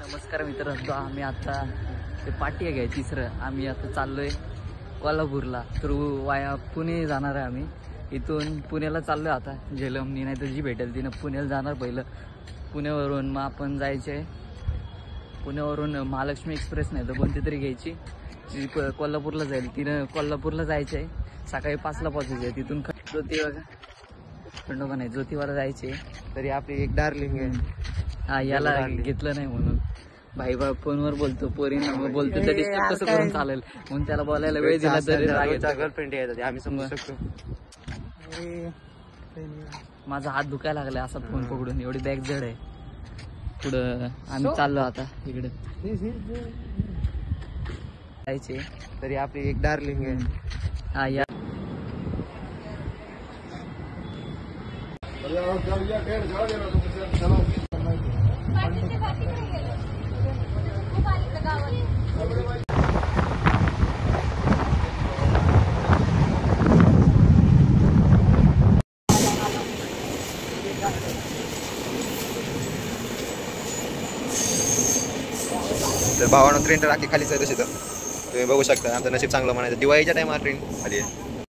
नमस्कार मित्रांनो, आम्ही आता ते पाटी आहे तिसरं. आम्ही आता चाललोय कोल्हापूरला. तर वाया पुणे जाणार आहे. आम्ही इथून पुण्याला चाललोय आता. झेलमनी नाही तर जी भेटेल तिनं पुण्याला जाणार पहिलं. पुण्यावरून मग आपण जायचे, पुण्यावरून महालक्ष्मी एक्सप्रेस नाही तर कोणती तरी घ्यायची जी कोल्हापूरला जाईल. तिनं कोल्हापूरला जायचं आहे, सकाळी 5ला पोहोचायचं आहे. तिथून खंडोबा नाही ज्योतिबाला जायचे. तरी आपली एक डार्लिंग आहे, हा याला घेतलं नाही म्हणून भाई बा फोनवर बोलतो, पोरींना बोलतो तर डिस्टर्ब कसं करून चालेल म्हणून त्याला बोलायला वेळ दिला तरी गर्लफ्रेंड आहे आम्ही समजू शकतो. माझा हात दुखायला लागलाय असा फोन पकडून, एवढी बॅग जड आहे. पुढं आम्ही चाललो आता इकडे जायचे. तरी आपली एक डार्लिंग आहे, हा या तर भावानं ट्रेन तर राखी खालीच आहे. तशी तर तुम्ही बघू शकता, आमचं नशीब चांगलं म्हणायचं. दिवाळीच्या टायमाला ट्रेन खाली आहे.